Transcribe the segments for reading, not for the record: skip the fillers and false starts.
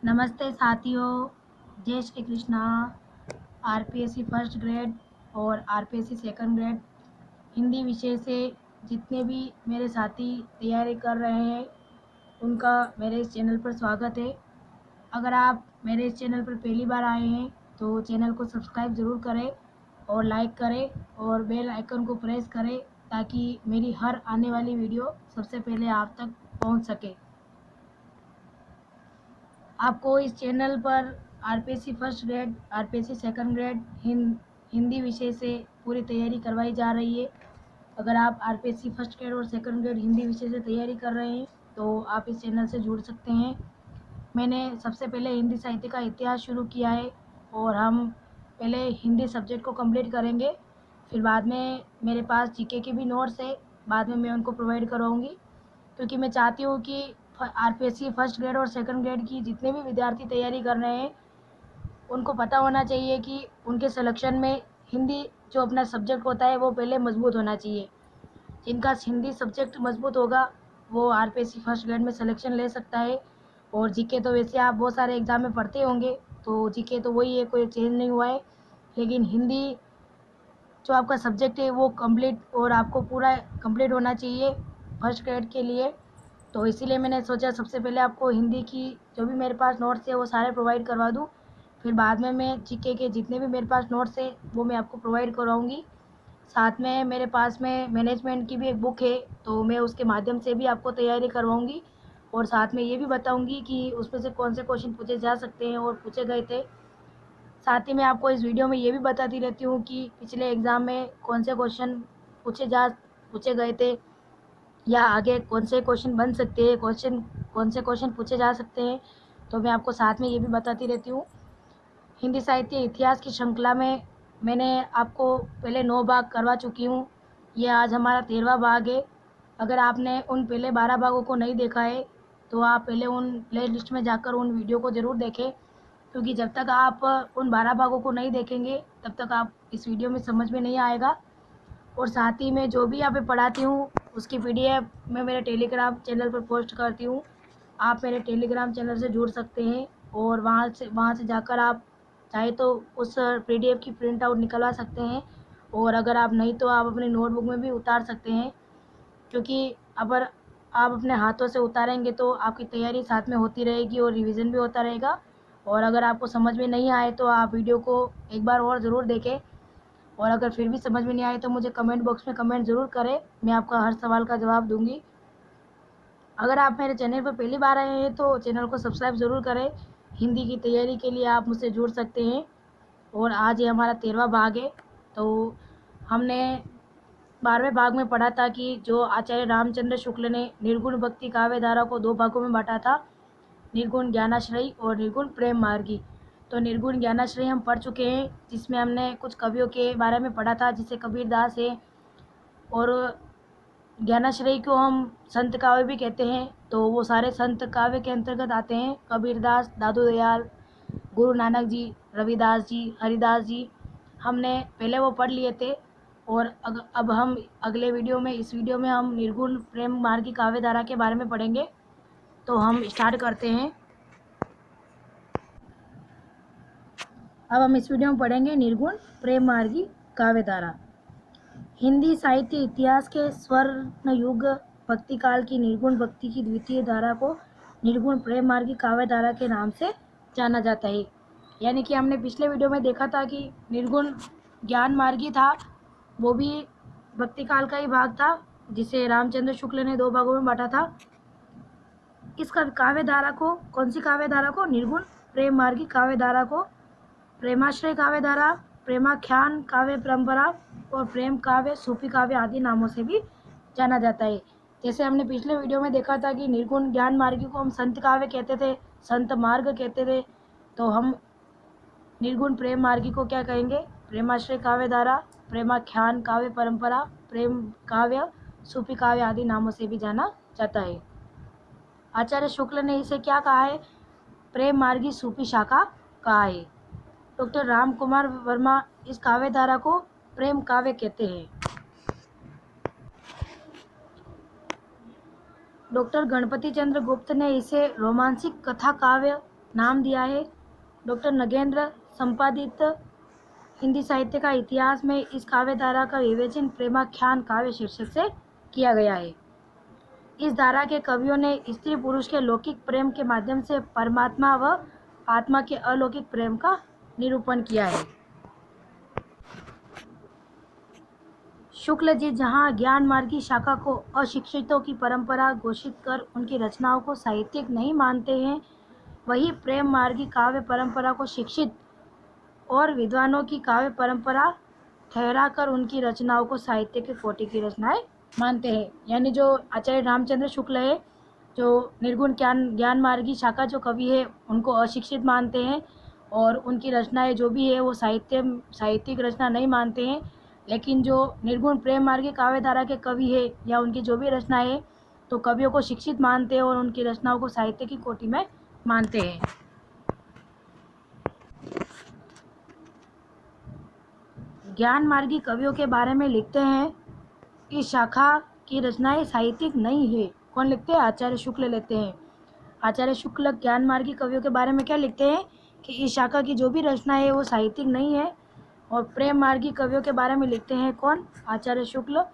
नमस्ते साथियों, जय Shri Krishna. RPSC first grade और आरपीएससी सेकंड ग्रेड हिंदी विषय से जितने भी मेरे साथी तैयारी कर रहे हैं उनका मेरे इस चैनल पर स्वागत है। अगर आप मेरे इस चैनल पर पहली बार आए हैं तो चैनल को सब्सक्राइब ज़रूर करें और लाइक करें और बेल आइकन को प्रेस करें ताकि मेरी हर आने वाली वीडियो सबसे पहले आप तक पहुंच सके। आपको इस चैनल पर RPSC first grade, RPSC second grade Hindi विषय से पूरी तैयारी करवाई जा रही है। अगर आप आरपीएससी फर्स्ट ग्रेड और सेकंड ग्रेड हिंदी विषय से तैयारी कर रहे हैं तो आप इस चैनल से जुड़ सकते हैं। मैंने सबसे पहले हिंदी साहित्य का इतिहास शुरू किया है और हम पहले हिंदी सब्जेक्ट को कंप्लीट करेंगे, फिर बाद में मेरे पास जीके के भी नोट्स है, बाद में मैं उनको प्रोवाइड करवाऊँगी क्योंकि मैं चाहती हूँ कि आरपीएससी फर्स्ट ग्रेड और सेकंड ग्रेड की जितने भी विद्यार्थी तैयारी कर रहे हैं उनको पता होना चाहिए कि उनके सिलेक्शन में हिंदी जो अपना सब्जेक्ट होता है वो पहले मजबूत होना चाहिए। जिनका हिंदी सब्जेक्ट मजबूत होगा वो आरपीएससी फर्स्ट ग्रेड में सिलेक्शन ले सकता है। और जीके तो वैसे आप बहुत सारे एग्ज़ाम में पढ़ते होंगे, तो जीके तो वही है, कोई चेंज नहीं हुआ है, लेकिन हिंदी जो आपका सब्जेक्ट है वो कंप्लीट और आपको पूरा कंप्लीट होना चाहिए फर्स्ट ग्रेड के लिए। तो इसीलिए मैंने सोचा सबसे पहले आपको हिंदी की जो भी मेरे पास नोट्स है वो सारे प्रोवाइड करवा दूँ, फिर बाद में मैं जीके के जितने भी मेरे पास नोट्स है वो मैं आपको प्रोवाइड करवाऊँगी। साथ में मेरे पास में मैनेजमेंट की भी एक बुक है, तो मैं उसके माध्यम से भी आपको तैयारी करवाऊँगी और साथ में ये भी बताऊँगी कि उसमें से कौन से क्वेश्चन पूछे जा सकते हैं और पूछे गए थे। साथ ही मैं आपको इस वीडियो में ये भी बताती रहती हूँ कि पिछले एग्ज़ाम में कौन से क्वेश्चन पूछे गए थे या आगे कौन से क्वेश्चन बन सकते हैं, कौन से क्वेश्चन पूछे जा सकते हैं, तो मैं आपको साथ में ये भी बताती रहती हूँ। हिंदी साहित्य इतिहास की श्रृंखला में मैंने आपको पहले 9 भाग करवा चुकी हूँ, ये आज हमारा 13वां भाग है। अगर आपने उन पहले 12 भागों को नहीं देखा है तो आप पहले उन प्ले लिस्ट में जाकर उन वीडियो को ज़रूर देखें, क्योंकि जब तक आप उन 12 भागों को नहीं देखेंगे तब तक आप इस वीडियो में समझ में नहीं आएगा। और साथ ही मैं जो भी यहाँ पे पढ़ाती हूँ उसकी पीडीएफ मैं मेरे टेलीग्राम चैनल पर पोस्ट करती हूँ। आप मेरे टेलीग्राम चैनल से जुड़ सकते हैं और वहाँ से जाकर आप चाहे तो उस पीडीएफ की प्रिंट आउट निकलवा सकते हैं, और अगर आप नहीं तो आप अपनी नोटबुक में भी उतार सकते हैं, क्योंकि अगर आप अपने हाथों से उतारेंगे तो आपकी तैयारी साथ में होती रहेगी और रिवीजन भी होता रहेगा। और अगर आपको समझ में नहीं आए तो आप वीडियो को एक बार और ज़रूर देखें, और अगर फिर भी समझ में नहीं आए तो मुझे कमेंट बॉक्स में कमेंट ज़रूर करें, मैं आपका हर सवाल का जवाब दूंगी। अगर आप मेरे चैनल पर पहली बार आए हैं तो चैनल को सब्सक्राइब ज़रूर करें। हिंदी की तैयारी के लिए आप मुझसे जुड़ सकते हैं। और आज ये हमारा 13वां भाग है। तो हमने 12वें भाग में पढ़ा था कि जो आचार्य रामचंद्र शुक्ल ने निर्गुण भक्ति काव्य धारा को 2 भागों में बांटा था, निर्गुण ज्ञानाश्रयी और निर्गुण प्रेम मार्गी। तो निर्गुण ज्ञानाश्रयी हम पढ़ चुके हैं, जिसमें हमने कुछ कवियों के बारे में पढ़ा था, जैसे कबीरदास है, और ज्ञानाश्रयी को हम संत काव्य भी कहते हैं, तो वो सारे संत काव्य के अंतर्गत आते हैं। कबीरदास, दादू दयाल, गुरु नानक जी, रविदास जी, हरिदास जी, हमने पहले वो पढ़ लिए थे। और अब हम अगले वीडियो में, इस वीडियो में हम निर्गुण प्रेम मार्गी काव्य धारा के बारे में पढ़ेंगे। तो हम स्टार्ट करते हैं। अब हम इस वीडियो में पढ़ेंगे निर्गुण प्रेम मार्गी काव्य धारा। हिंदी साहित्य इतिहास के स्वर्ण युग भक्ति काल की निर्गुण भक्ति की द्वितीय धारा को निर्गुण प्रेम मार्गी काव्य धारा के नाम से जाना जाता है। यानी कि हमने पिछले वीडियो में देखा था कि निर्गुण ज्ञान मार्गी था, वो भी भक्ति काल का ही भाग था, जिसे रामचंद्र शुक्ल ने 2 भागों में बांटा था। इस काव्य धारा को, कौन सी काव्य धारा को? निर्गुण प्रेम मार्गी काव्य धारा को प्रेमाश्रय काव्य धारा, प्रेमाख्यान काव्य परंपरा और प्रेम काव्य, सूफी काव्य आदि नामों से भी जाना जाता है। जैसे हमने पिछले वीडियो में देखा था कि निर्गुण ज्ञान मार्गी को हम संत काव्य कहते थे, संत मार्ग कहते थे, तो हम निर्गुण प्रेम मार्गी को क्या कहेंगे? प्रेमाश्रय काव्य धारा, प्रेमाख्यान काव्य परंपरा, प्रेम काव्य, सूफी काव्य आदि नामों से भी जाना जाता है। आचार्य शुक्ल ने इसे क्या कहा है? प्रेम मार्गी सूफी शाखा कहा है। डॉक्टर राम कुमार वर्मा इस काव्य धारा को प्रेम काव्य कहते हैं। डॉक्टर गणपति चंद्र गुप्त ने इसे रोमांसिक कथा काव्य नाम दिया है। डॉक्टर नगेंद्र संपादित हिंदी साहित्य का इतिहास में इस काव्य धारा का विवेचन प्रेमाख्यान काव्य शीर्षक से किया गया है। इस धारा के कवियों ने स्त्री पुरुष के लौकिक प्रेम के माध्यम से परमात्मा व आत्मा के अलौकिक प्रेम का निरूपण किया है। शुक्ल जी जहाँ ज्ञान मार्गी शाखा को अशिक्षितों की परंपरा घोषित कर उनकी रचनाओं को साहित्यिक नहीं मानते हैं, वही प्रेम मार्गी काव्य परंपरा को शिक्षित और विद्वानों की काव्य परंपरा ठहराकर उनकी रचनाओं को साहित्य के कोटि की रचनाएं मानते हैं। यानी जो आचार्य रामचंद्र शुक्ल है, जो निर्गुण ज्ञान मार्गी शाखा जो कवि है, उनको अशिक्षित मानते हैं और उनकी रचनाएं जो भी है वो साहित्यिक रचना नहीं मानते हैं। लेकिन जो निर्गुण प्रेम मार्गी काव्य धारा के कवि है या उनकी जो भी रचनाएं है, तो कवियों को शिक्षित मानते हैं और उनकी रचनाओं को साहित्य की कोटि में मानते हैं। ज्ञान मार्गी कवियों के बारे में लिखते हैं, इस शाखा की रचनाएं साहित्यिक नहीं है। कौन लिखते हैं? आचार्य शुक्ल लेते हैं। आचार्य शुक्ल ज्ञान मार्गी कवियों के बारे में क्या लिखते हैं कि इस शाखा की जो भी रचना है वो साहित्यिक नहीं है। और प्रेम मार्गी कवियों के बारे में लिखते हैं कौन? आचार्य शुक्ल।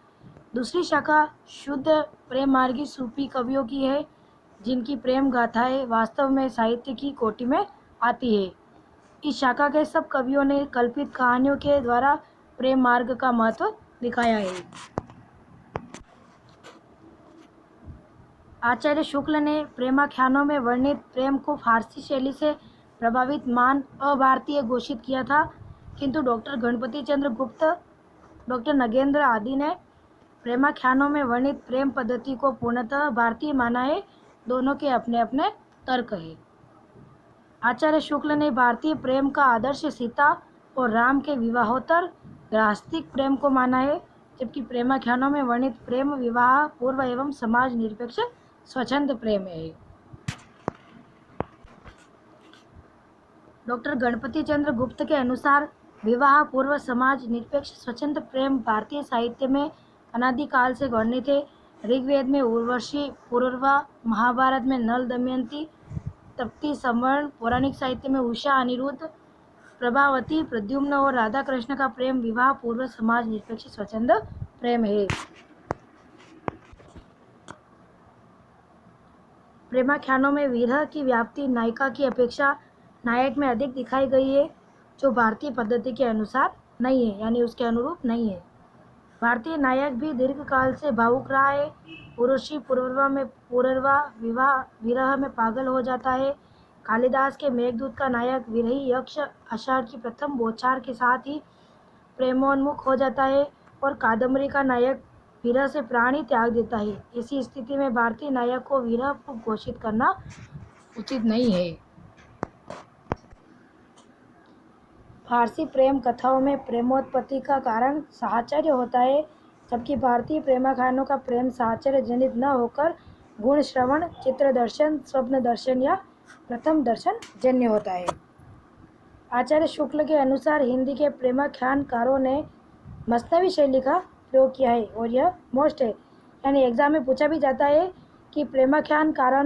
दूसरी शाखा शुद्ध प्रेम मार्गी सूफी कवियों की है, जिनकी प्रेम गाथाएं वास्तव में साहित्य की कोटि में आती है। इस शाखा के सब कवियों ने कल्पित कहानियों के द्वारा प्रेम मार्ग का महत्व दिखाया है। आचार्य शुक्ल ने प्रेमाख्यानों में वर्णित प्रेम को फारसी शैली से प्रभावित मान अभारतीय घोषित किया था, किंतु डॉक्टर गणपति चंद्र गुप्त, डॉक्टर नगेंद्र आदि ने प्रेमाख्यानों में वर्णित प्रेम पद्धति को पूर्णतः भारतीय माना है। दोनों के अपने अपने तर्क है। आचार्य शुक्ल ने भारतीय प्रेम का आदर्श सीता और राम के विवाहोत्तर गृहस्थिक प्रेम को माना है, जबकि प्रेमाख्यानों में वर्णित प्रेम विवाह पूर्व एवं समाज निरपेक्ष स्वच्छंद प्रेम है। डॉक्टर गणपति चंद्र गुप्त के अनुसार विवाह पूर्व समाज निरपेक्ष स्वच्छंद प्रेम भारतीय साहित्य में अनादिकाल से वर्णित है। ऋग्वेद में उर्वशी, पूर्वा, महाभारत में नल दमयंती, तप्ती, संवर्ण, पौराणिक साहित्य में उषा, अनिरुद्ध, प्रभावती, प्रद्युम्न और राधा कृष्ण का प्रेम विवाह पूर्व समाज निरपेक्ष स्वच्छंद प्रेम है। प्रेमाख्यानों में विरह की व्याप्ति नायिका की अपेक्षा नायक में अधिक दिखाई गई है, जो भारतीय पद्धति के अनुसार नहीं है, यानी उसके अनुरूप नहीं है। भारतीय नायक भी दीर्घकाल से भावुक रहा है। उर्वशी पूर्वा विवाह विरह में पागल हो जाता है। कालिदास के मेघदूत का नायक विरही यक्ष आषाढ़ की प्रथम बौछार के साथ ही प्रेमोन्मुख हो जाता है और कादम्बरी का नायक विरह से प्राण ही त्याग देता है। ऐसी स्थिति में भारतीय नायक को विरह घोषित करना उचित नहीं है। फारसी प्रेम कथाओं में प्रेमोत्पत्ति का कारण साहचर्य होता है, जबकि भारतीय प्रेमाख्यानों का प्रेम साहचर्य जनित न होकर गुण श्रवण, चित्र दर्शन, स्वप्न दर्शन या प्रथम दर्शन जन्य होता है। आचार्य शुक्ल के अनुसार हिंदी के प्रेमाख्यानकारों ने मसनवी शैली का प्रयोग किया है और यह मोस्ट है, यानी एग्जाम में पूछा भी जाता है कि प्रेमाख्यानकारों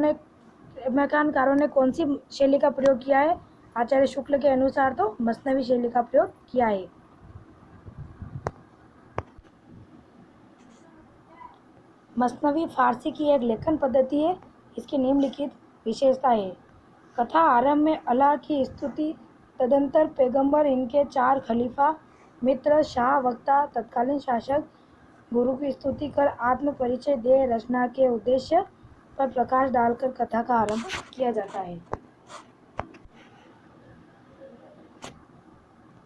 ने कौन सी शैली का प्रयोग किया है। आचार्य शुक्ल के अनुसार तो मसनवी शैली का प्रयोग किया है। मसनवी फारसी की एक लेखन पद्धति है। इसकी निम्नलिखित विशेषता है। कथा आरंभ में अल्लाह की स्तुति, तदंतर पैगंबर, इनके 4 खलीफा, मित्र, शाह, वक्ता, तत्कालीन शासक, गुरु की स्तुति कर आत्म परिचय दे रचना के उद्देश्य पर प्रकाश डालकर कथा का आरंभ किया जाता है।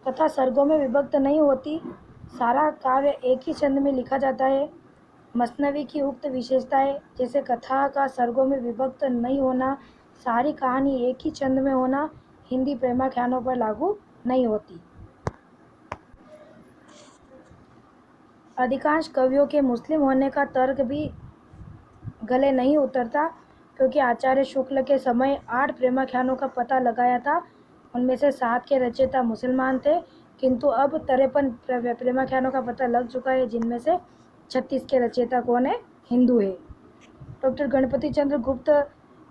कथा सर्गों में विभक्त नहीं होती, सारा काव्य एक ही छंद में लिखा जाता है। मसनवी की उक्त विशेषताएं जैसे कथा का सर्गों में विभक्त नहीं होना, सारी कहानी एक ही छंद में होना, हिंदी प्रेमाख्यानों पर लागू नहीं होती। अधिकांश कवियों के मुस्लिम होने का तर्क भी गले नहीं उतरता, क्योंकि आचार्य शुक्ल के समय 8 प्रेमाख्यानों का पता लगाया था। उनमें से 7 के रचयिता मुसलमान थे, किंतु अब 53 प्रेमाख्यानों का पता लग चुका है, जिनमें से 36 के रचयिता कौन है? हिंदू है। डॉक्टर गणपति चंद्र गुप्त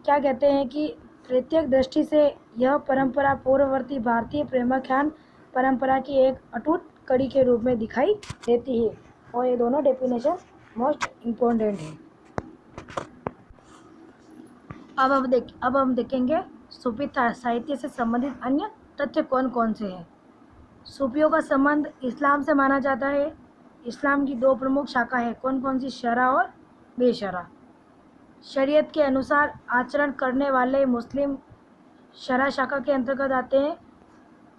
क्या कहते हैं कि प्रत्येक दृष्टि से यह परंपरा पूर्ववर्ती भारतीय प्रेमाख्यान परंपरा की एक अटूट कड़ी के रूप में दिखाई देती है। और ये दोनों डेफिनेशन मोस्ट इम्पोर्टेंट है। अब हम देखेंगे सूफी साहित्य से संबंधित अन्य तथ्य कौन कौन से हैं। सूफियों का संबंध इस्लाम से माना जाता है। इस्लाम की दो प्रमुख शाखा है, कौन कौन सी? शरा और बेशरा। शरीयत के अनुसार आचरण करने वाले मुस्लिम शरा शाखा के अंतर्गत आते हैं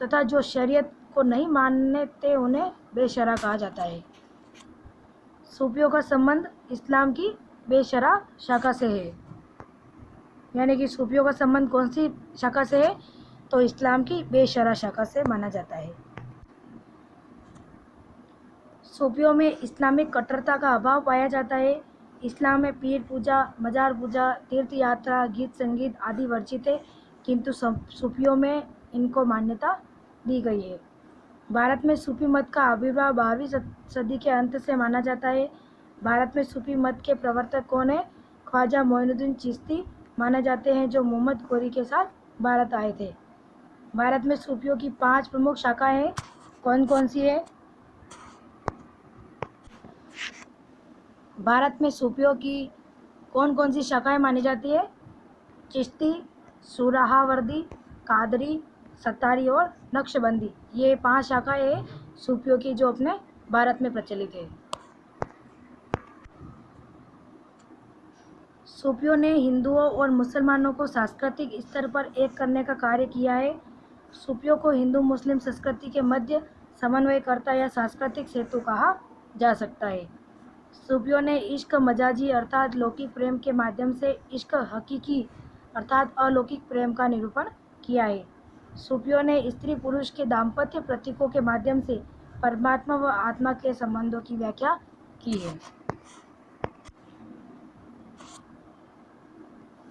तथा जो शरीयत को नहीं मानते उन्हें बेशरा कहा जाता है। सूफियों का संबंध इस्लाम की बेशरा शाखा से है, यानी कि सूफियों का संबंध कौन सी शाखा से है? तो इस्लाम की बेशरा शाखा से माना जाता है। सूफियों में इस्लामिक कट्टरता का अभाव पाया जाता है। इस्लाम में पीर पूजा, मजार पूजा, तीर्थ यात्रा, गीत संगीत आदि वर्जित है, किंतु सूफियों में इनको मान्यता दी गई है। भारत में सूफी मत का आविर्भाव 12वीं सदी के अंत से माना जाता है। भारत में सूफी मत के प्रवर्तक कौन है? ख्वाजा मोइनुद्दीन चिश्ती माने जाते हैं, जो मोहम्मद गोरी के साथ भारत आए थे। भारत में सूफियों की 5 प्रमुख शाखाएं हैं, कौन कौन सी है? भारत में सूफियों की कौन कौन सी शाखाएं मानी जाती है? चिश्ती, सुराहावर्दी, कादरी, सत्तारी और नक्शबंदी। ये 5 शाखाएं हैं सूफियों की जो अपने भारत में प्रचलित है। सूफियों ने हिंदुओं और मुसलमानों को सांस्कृतिक स्तर पर एक करने का कार्य किया है। सूफियों को हिंदू मुस्लिम संस्कृति के मध्य समन्वयकर्ता या सांस्कृतिक सेतु कहा जा सकता है। सूफियों ने इश्क मजाजी अर्थात लौकिक प्रेम के माध्यम से इश्क हकीकी अर्थात अलौकिक प्रेम का निरूपण किया है। सूफियों ने स्त्री पुरुष के दाम्पत्य प्रतीकों के माध्यम से परमात्मा व आत्मा के संबंधों की व्याख्या की है।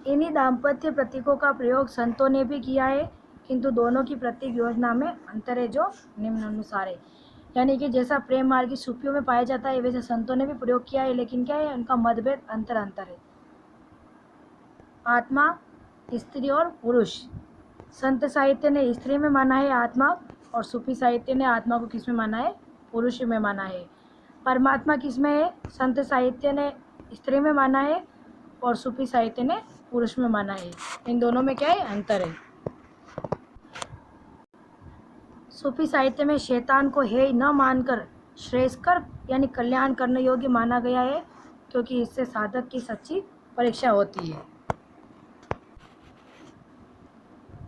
इन्हीं दाम्पत्य प्रतीकों का प्रयोग संतों ने भी किया है, किंतु दोनों की प्रतीक योजना में अंतर है जो निम्नानुसार है। यानी कि जैसा प्रेम मार्गी सूफियों में पाया जाता है वैसे संतों ने भी प्रयोग किया है, लेकिन क्या है, उनका मतभेद अंतर है। आत्मा, स्त्री और पुरुष। संत साहित्य ने स्त्री में माना है आत्मा, और सूफी साहित्य ने आत्मा को किस में माना है? पुरुष में माना है। परमात्मा किस में है? संत साहित्य ने स्त्री में माना है और सूफी साहित्य ने पुरुष में माना है। इन दोनों में क्या है? अंतर है। सूफी साहित्य में शैतान को हेय न मानकर श्रेयस्कर यानी कल्याण करने योग्य माना गया है, क्योंकि इससे साधक की सच्ची परीक्षा होती है।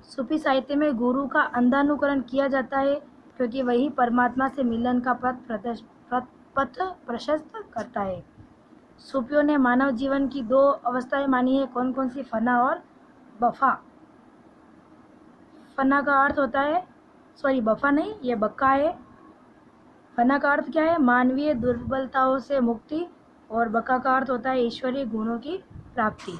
सूफी साहित्य में गुरु का अंधानुकरण किया जाता है, क्योंकि वही परमात्मा से मिलन का पथ प्रशस्त करता है। सूफियों ने मानव जीवन की 2 अवस्थाएं मानी है, कौन कौन सी? फना और बफा। फना का अर्थ होता है, बफा नहीं, ये बक्का है। फना का अर्थ क्या है? मानवीय दुर्बलताओं से मुक्ति, और बक्का का अर्थ होता है ईश्वरीय गुणों की प्राप्ति।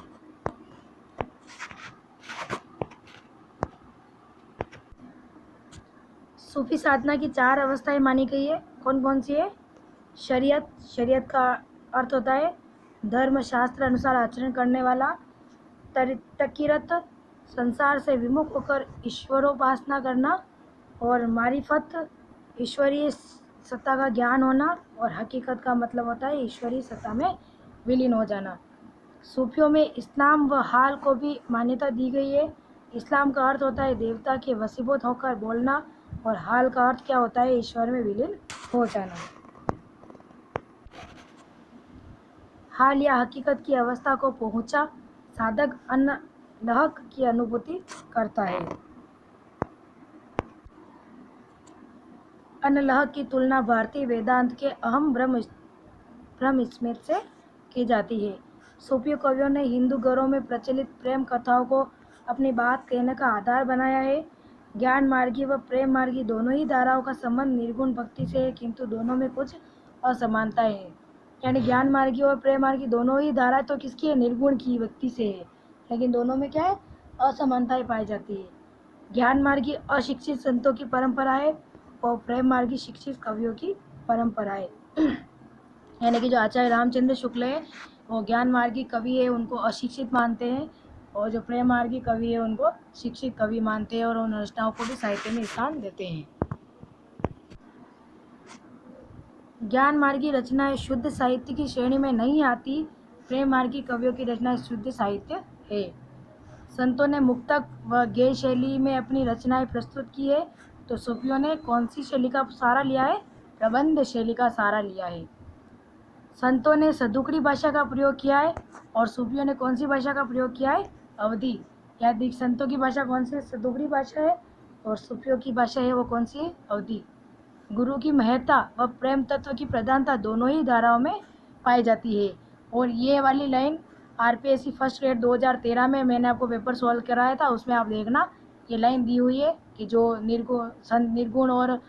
सूफी साधना की 4 अवस्थाएं मानी गई है, कौन कौन सी है? शरीयत का अर्थ होता है धर्म शास्त्र अनुसार आचरण करने वाला। तकीरत, संसार से विमुख होकर ईश्वरोपासना करना। और मारिफत, ईश्वरीय सत्ता का ज्ञान होना। और हकीकत का मतलब होता है ईश्वरीय सत्ता में विलीन हो जाना। सूफियों में इस्लाम व हाल को भी मान्यता दी गई है। इस्लाम का अर्थ होता है देवता के वशीभूत होकर बोलना, और हाल का अर्थ क्या होता है? ईश्वर में विलीन हो जाना। हाल या हकीकत की अवस्था को पहुंचा साधक अनलहक की अनुभूति करता है। अनलहक की तुलना भारतीय वेदांत के अहम ब्रह्म स्मृत से की जाती है। सूफी कवियों ने हिंदू घरों में प्रचलित प्रेम कथाओं को अपनी बात कहने का आधार बनाया है। ज्ञान मार्गी व प्रेम मार्गी दोनों ही धाराओं का संबंध निर्गुण भक्ति से है, किंतु दोनों में कुछ असमानताएं हैं। यानी ज्ञान मार्गी और प्रेम मार्गी दोनों ही धारा तो किसकी है? निर्गुण की भक्ति से है, लेकिन दोनों में क्या है? असमानताएं पाई जाती है। ज्ञान मार्गी अशिक्षित संतों की परंपरा है और प्रेम मार्गी शिक्षित कवियों की परंपरा है। यानी कि जो आचार्य रामचंद्र शुक्ल है वो ज्ञान मार्गी कवि है, उनको अशिक्षित मानते हैं, और जो प्रेम मार्गी कवि है उनको शिक्षित कवि मानते हैं और उन रचनाओं को भी साहित्य में स्थान देते हैं। ज्ञान मार्गी रचनाएं शुद्ध साहित्य की श्रेणी में नहीं आती। प्रेम मार्गी कवियों की रचनाएं शुद्ध साहित्य है। संतों ने मुक्तक व गेय शैली में अपनी रचनाएं प्रस्तुत की है, तो सूफियों ने कौन सी शैली का सहारा लिया है? प्रबंध शैली का सहारा लिया है। संतों ने सदुकड़ी भाषा का प्रयोग किया है और सूफियों ने कौन सी भाषा का प्रयोग किया है? अवधी। यानी संतों की भाषा कौन सी? सदुकड़ी भाषा है और सूफियों की भाषा है वो कौन सी है? अवधी। गुरु की महत्ता व प्रेम तत्व की प्रधानता दोनों ही धाराओं में पाई जाती है। और ये वाली लाइन आरपीएससी फर्स्ट ग्रेड 2013 में मैंने आपको पेपर सॉल्व कराया था, उसमें आप देखना ये लाइन दी हुई है कि जो निर्गुण और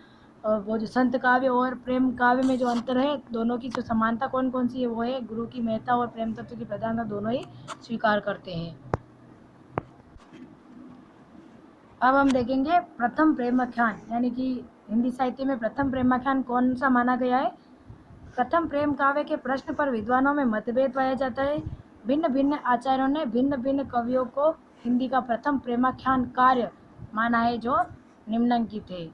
वो जो संत काव्य और प्रेम काव्य में जो अंतर है, दोनों की जो समानता कौन कौन सी है वो है गुरु की महत्ता और प्रेम तत्व की प्रधानता दोनों ही स्वीकार करते हैं। अब हम देखेंगे प्रथम प्रेमाख्यान, यानी कि हिंदी साहित्य में प्रथम प्रेमाख्यान कौन सा माना गया है। प्रथम प्रेम काव्य के प्रश्न पर विद्वानों में मतभेद पाया जाता है। भिन्न भिन्न आचार्यों ने भिन्न भिन्न कवियों को हिंदी का प्रथम प्रेमाख्यान कार्य माना है, जो निम्नलिखित है।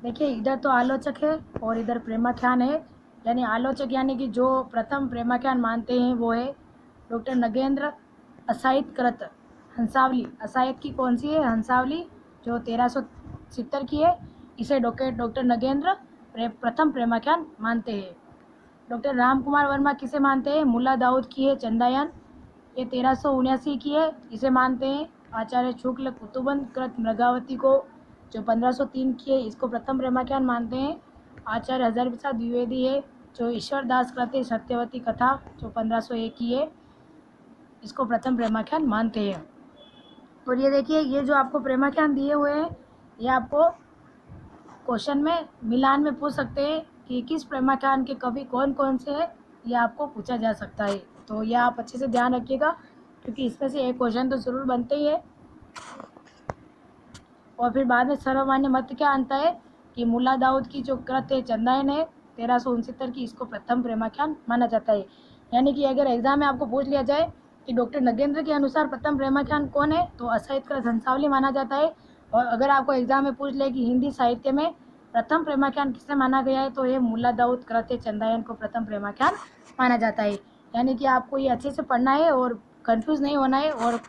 देखिए इधर तो आलोचक है और इधर प्रेमाख्यान है। यानी आलोचक यानी कि जो प्रथम प्रेमाख्यान मानते हैं वो है डॉक्टर नगेंद्र असाहित कृत हंसावली। असाहित की कौन सी है? हंसावली, जो 1370 की है। इसे डॉक्टर नगेंद्र प्रथम प्रेमाख्यान मानते हैं। डॉक्टर राम कुमार वर्मा किसे मानते हैं? मुल्ला दाऊद की है चंदायन, ये 1379 की है, इसे मानते हैं। आचार्य शुक्ल कुतुबन कृत मृगावती को, जो 1503 की है, इसको प्रथम प्रेमाख्यान मानते हैं। आचार्य हजारी प्रसाद द्विवेदी है, जो ईश्वर दास कृत सत्यवती कथा, जो 1501 की है, इसको प्रथम प्रेमाख्यान मानते हैं। और ये देखिए ये जो आपको प्रेमाख्यान दिए हुए हैं, ये आपको क्वेश्चन में मिलान में पूछ सकते हैं कि किस प्रेमाख्यान के कवि कौन कौन से हैं, ये आपको पूछा जा सकता है। तो ये आप अच्छे से ध्यान रखिएगा, क्योंकि इसमें से एक क्वेश्चन तो ज़रूर बनते ही है। और फिर बाद में सर्वमान्य मत क्या आता है कि मुल्ला दाऊद की जो कृत है चंदायन है 1369 की, इसको प्रथम प्रेमाख्यान माना जाता है। यानी कि अगर एग्जाम में आपको पूछ लिया जाए कि डॉक्टर नगेंद्र के अनुसार प्रथम प्रेमाख्यान कौन है, तो असाहित कृत हंसावली माना जाता है। और अगर आपको एग्जाम में पूछ ले कि हिंदी साहित्य में प्रथम प्रेमाख्यान किसे माना गया है, तो ये मुल्ला दाऊद कृत चंदायन को प्रथम प्रेमाख्यान माना जाता है। यानी कि आपको ये अच्छे से पढ़ना है और कंफ्यूज नहीं होना है। और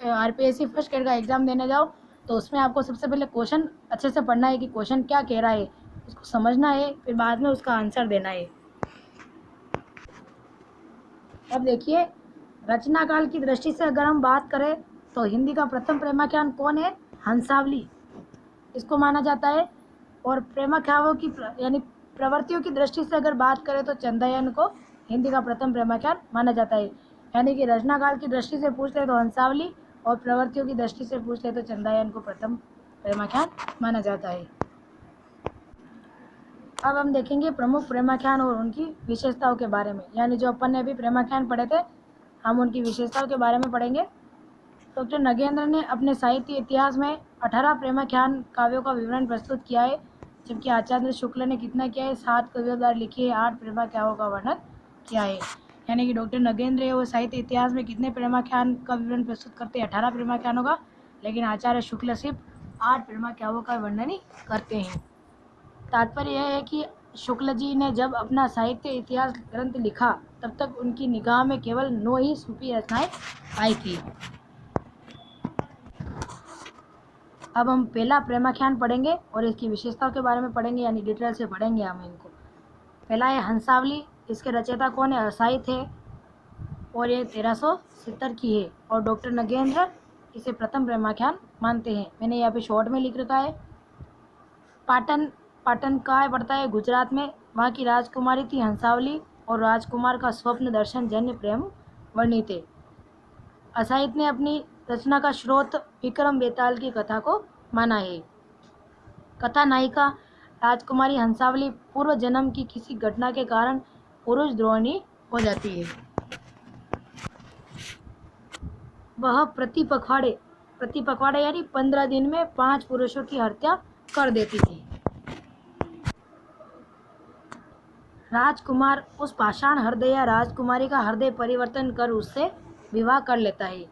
आरपीएससी फर्स्ट ग्रेड का एग्ज़ाम देने जाओ तो उसमें आपको सबसे पहले क्वेश्चन अच्छे से पढ़ना है कि क्वेश्चन क्या कह रहा है, उसको समझना है, फिर बाद में उसका आंसर देना है। अब देखिए रचना काल की दृष्टि से अगर हम बात करें तो हिंदी का प्रथम प्रेमाख्यान कौन है? हंसावली, इसको माना जाता है। और प्रेमाख्यानों की यानी प्रवृत्तियों की दृष्टि से अगर बात करें तो चंदायन को हिंदी का प्रथम प्रेमाख्यान माना जाता है। यानी कि रचना काल की दृष्टि से पूछ ले तो हंसावली, और प्रवृत्तियों की दृष्टि से पूछ ले तो चंदायन को प्रथम प्रेमाख्यान माना जाता है। अब हम देखेंगे प्रमुख प्रेमाख्यान और उनकी विशेषताओं के बारे में। यानी जो अपन ने अभी प्रेमाख्यान पढ़े थे, हम उनकी विशेषताओं के बारे में पढ़ेंगे। डॉक्टर नगेंद्र ने अपने साहित्य इतिहास में 18 प्रेमाख्यान काव्यों का विवरण प्रस्तुत किया है, जबकि आचार्य शुक्ल ने कितना किया है? 7 कवियों द्वारा लिखे 8 प्रेमाख्यानों का वर्णन किया है। यानी कि डॉक्टर नगेंद्र है वो साहित्य इतिहास में कितने प्रेमाख्यान का विवरण प्रस्तुत करते हैं? 18 प्रेमाख्यानों का, लेकिन आचार्य शुक्ल सिर्फ 8 प्रेमाख्यानों का वर्णन ही करते हैं। तात्पर्य यह है कि शुक्ल जी ने जब अपना साहित्य इतिहास ग्रंथ लिखा तब तक उनकी निगाह में केवल 9 ही सूफी रचनाएं आई थी। अब हम पहला प्रेमाख्यान पढ़ेंगे और इसकी विशेषताओं के बारे में पढ़ेंगे, यानी डिटेल से पढ़ेंगे हम इनको। पहला है हंसावली, इसके रचयिता कौन है? असाहित है और ये 1370 की है। और डॉक्टर नगेंद्र इसे प्रथम प्रेमाख्यान मानते हैं। मैंने यहाँ पे शॉर्ट में लिख रखा है। पाटन कहाँ पड़ता है? गुजरात में। वहाँ की राजकुमारी थी हंसावली और राजकुमार का स्वप्न दर्शन जन्य प्रेम वर्णित है। असाहित ने अपनी रचना का स्रोत विक्रम बेताल की कथा को माना है। कथा नायिका राजकुमारी हंसावली पूर्व जन्म की किसी घटना के कारण पुरुष द्रोहिणी हो जाती है। वह प्रति पखवाड़े यानी 15 दिन में 5 पुरुषों की हत्या कर देती थी। राजकुमार उस पाषाण हृदय राजकुमारी का हृदय परिवर्तन कर उससे विवाह कर लेता है।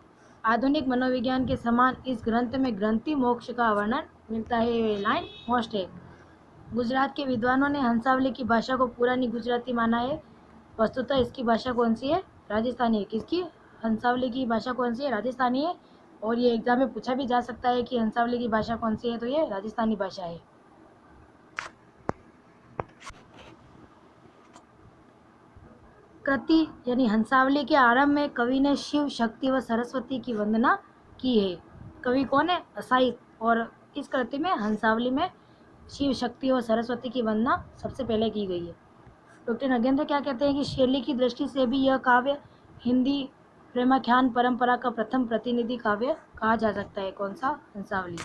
आधुनिक मनोविज्ञान के समान इस ग्रंथ में ग्रंथि मोक्ष का वर्णन मिलता है। ये लाइन मोस्ट है। गुजरात के विद्वानों ने हंसावली की भाषा को पुरानी गुजराती माना है। वस्तुतः इसकी भाषा कौन सी है? राजस्थानी है। किसकी? हंसावली की भाषा कौन सी है? राजस्थानी है। और ये एग्जाम में पूछा भी जा सकता है कि हंसावली की भाषा कौन सी है, तो ये राजस्थानी भाषा है। कृति यानी हंसावली के आरंभ में कवि ने शिव, शक्ति व सरस्वती की वंदना की है। कवि कौन है? असाई। और इस कृति में हंसावली में शिव, शक्ति और सरस्वती की वंदना सबसे पहले की गई है। डॉक्टर नगेंद्र क्या कहते हैं कि शैली की दृष्टि से भी यह काव्य हिंदी प्रेमाख्यान परंपरा का प्रथम प्रतिनिधि काव्य कहा जा सकता है। कौन सा? हंसावली।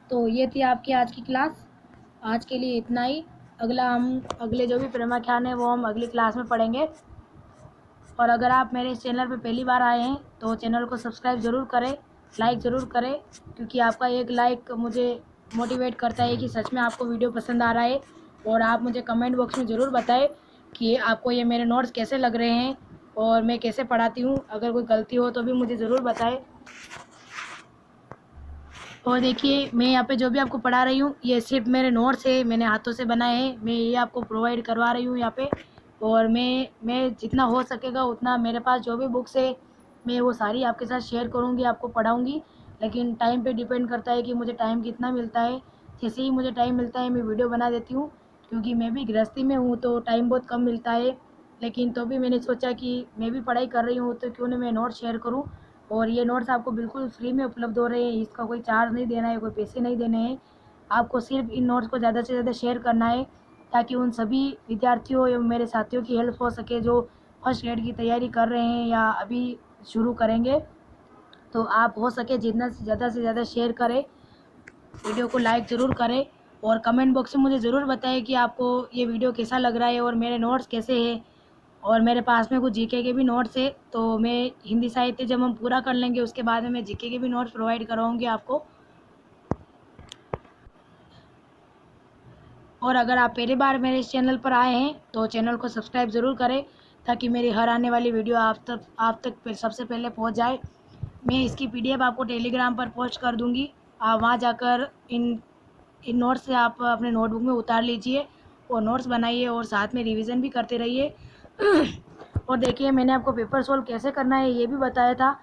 तो ये थी आपकी आज की क्लास। आज के लिए इतना ही। अगले जो भी प्रेमाख्यान है वो हम अगली क्लास में पढ़ेंगे। और अगर आप मेरे इस चैनल पर पहली बार आए हैं तो चैनल को सब्सक्राइब ज़रूर करें, लाइक ज़रूर करें, क्योंकि आपका एक लाइक मुझे मोटिवेट करता है कि सच में आपको वीडियो पसंद आ रहा है। और आप मुझे कमेंट बॉक्स में ज़रूर बताएं कि आपको ये मेरे नोट्स कैसे लग रहे हैं और मैं कैसे पढ़ाती हूँ। अगर कोई गलती हो तो भी मुझे ज़रूर बताएं। और देखिए, मैं यहाँ पे जो भी आपको पढ़ा रही हूँ ये सिर्फ मेरे नोट्स है, मैंने हाथों से बनाए हैं। मैं ये आपको प्रोवाइड करवा रही हूँ यहाँ पे। और मैं जितना हो सकेगा उतना, मेरे पास जो भी बुक्स है मैं वो सारी आपके साथ शेयर करूँगी, आपको पढ़ाऊँगी। लेकिन टाइम पे डिपेंड करता है कि मुझे टाइम कितना मिलता है। जैसे ही मुझे टाइम मिलता है मैं वीडियो बना देती हूँ, क्योंकि मैं भी गृहस्थी में हूँ तो टाइम बहुत कम मिलता है। लेकिन तो भी मैंने सोचा कि मैं भी पढ़ाई कर रही हूँ तो क्यों ना मैं नोट्स शेयर करूँ। और ये नोट्स आपको बिल्कुल फ्री में उपलब्ध हो रहे हैं। इसका कोई चार्ज नहीं देना है, कोई पैसे नहीं देने हैं। आपको सिर्फ इन नोट्स को ज़्यादा से ज़्यादा शेयर करना है, ताकि उन सभी विद्यार्थियों एवं मेरे साथियों की हेल्प हो सके जो फर्स्ट ग्रेड की तैयारी कर रहे हैं या अभी शुरू करेंगे। तो आप हो सके जितना से ज़्यादा शेयर करें, वीडियो को लाइक ज़रूर करें। और कमेंट बॉक्स में मुझे ज़रूर बताएं कि आपको ये वीडियो कैसा लग रहा है और मेरे नोट्स कैसे हैं। और मेरे पास में कुछ जीके के भी नोट्स है, तो मैं हिंदी साहित्य जब हम पूरा कर लेंगे उसके बाद में मैं जीके के भी नोट्स प्रोवाइड करवाऊँगी आपको। और अगर आप पहली बार मेरे इस चैनल पर आए हैं तो चैनल को सब्सक्राइब ज़रूर करें, ताकि मेरी हर आने वाली वीडियो आप तक सबसे पहले पहुंच जाए। मैं इसकी पीडीएफ आपको टेलीग्राम पर पोस्ट कर दूंगी। आप वहां जाकर इन नोट्स से आप अपने नोटबुक में उतार लीजिए और नोट्स बनाइए और साथ में रिवीजन भी करते रहिए। और देखिए, मैंने आपको पेपर सोल्व कैसे करना है ये भी बताया था।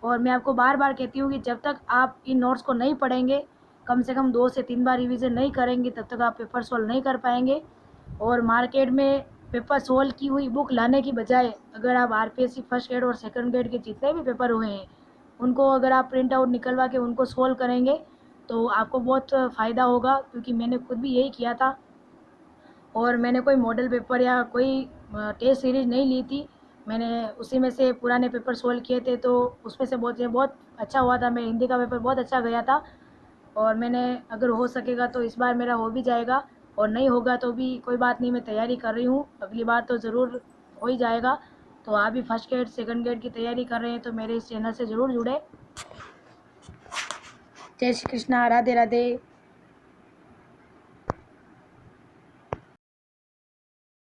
और मैं आपको बार बार कहती हूँ कि जब तक आप इन नोट्स को नहीं पढ़ेंगे, कम से कम 2 से 3 बार रिवीजन नहीं करेंगे, तब तक आप पेपर सोल्व नहीं कर पाएंगे। और मार्केट में पेपर सोल्व की हुई बुक लाने की बजाय अगर आप आरपीएससी फर्स्ट ग्रेड और सेकंड ग्रेड के जितने भी पेपर हुए हैं उनको अगर आप प्रिंट आउट निकलवा के उनको सोल्व करेंगे तो आपको बहुत फ़ायदा होगा। क्योंकि मैंने खुद भी यही किया था। और मैंने कोई मॉडल पेपर या कोई टेस्ट सीरीज़ नहीं ली थी, मैंने उसी में से पुराने पेपर सोल्व किए थे। तो उसमें से बहुत अच्छा हुआ था। मेरा हिंदी का पेपर बहुत अच्छा गया था। और मैंने, अगर हो सकेगा तो इस बार मेरा हो भी जाएगा, और नहीं होगा तो भी कोई बात नहीं, मैं तैयारी कर रही हूँ, अगली बार तो ज़रूर हो ही जाएगा। तो आप भी फर्स्ट ग्रेड सेकंड ग्रेड की तैयारी कर रहे हैं तो मेरे इस चैनल से ज़रूर जुड़े। जय श्री कृष्णा, राधे राधे।